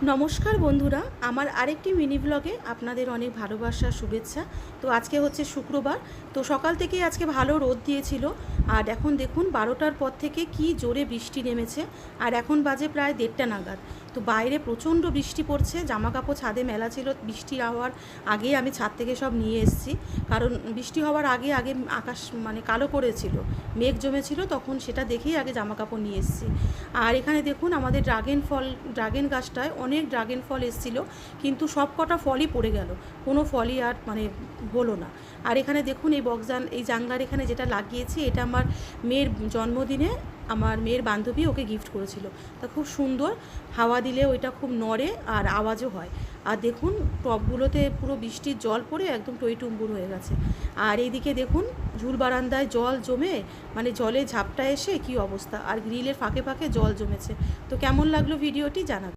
নমস্কার বন্ধুরা, আমার আরেকটি মিনি ব্লগে আপনাদের অনেক ভালোবাসা শুভেচ্ছা। তো আজকে হচ্ছে শুক্রবার। তো সকাল থেকে আজকে ভালো রোদ দিয়েছিল। আর এখন দেখুন 12টার পর থেকে কি জোরে বৃষ্টি নেমেছে। আর এখন বাজে প্রায় 1:30 নাগাদ। তো বাইরে প্রচণ্ড বৃষ্টি পড়ছে। জামা কাপড় ছাদে মেলা ছিল, বৃষ্টি হওয়ার আগেই আমি ছাদ থেকে সব নিয়ে এসেছি। কারণ বৃষ্টি হওয়ার আগে আগে আকাশ কালো করেছিল, মেঘ জমেছিল, তখন সেটা দেখেই আগে জামা কাপড় নিয়ে এসেছি। আর এখানে দেখুন আমাদের ড্রাগন গাছটায় অনেক ড্রাগন ফল এসেছিলো, কিন্তু সব কটা ফলই পড়ে গেল, কোনো ফলই আর হলো না। আর এখানে দেখুন এই জানলার এখানে যেটা লাগিয়েছি, এটা আমার মেয়ের জন্মদিনে আমার মেয়ের বান্ধবী ওকে গিফট করেছিল। তা খুব সুন্দর, হাওয়া দিলে ওইটা খুব নড়ে আর আওয়াজও হয়। আর দেখুন টবগুলোতে পুরো বৃষ্টির জল পড়ে একদম টইটুম্বুর হয়ে গেছে। আর এইদিকে দেখুন ঝুল বারান্দায় জল জমে, জলে ঝাপটা এসে কি অবস্থা, আর গ্রিলের ফাঁকে ফাঁকে জল জমেছে। তো কেমন লাগলো ভিডিওটি জানাবেন।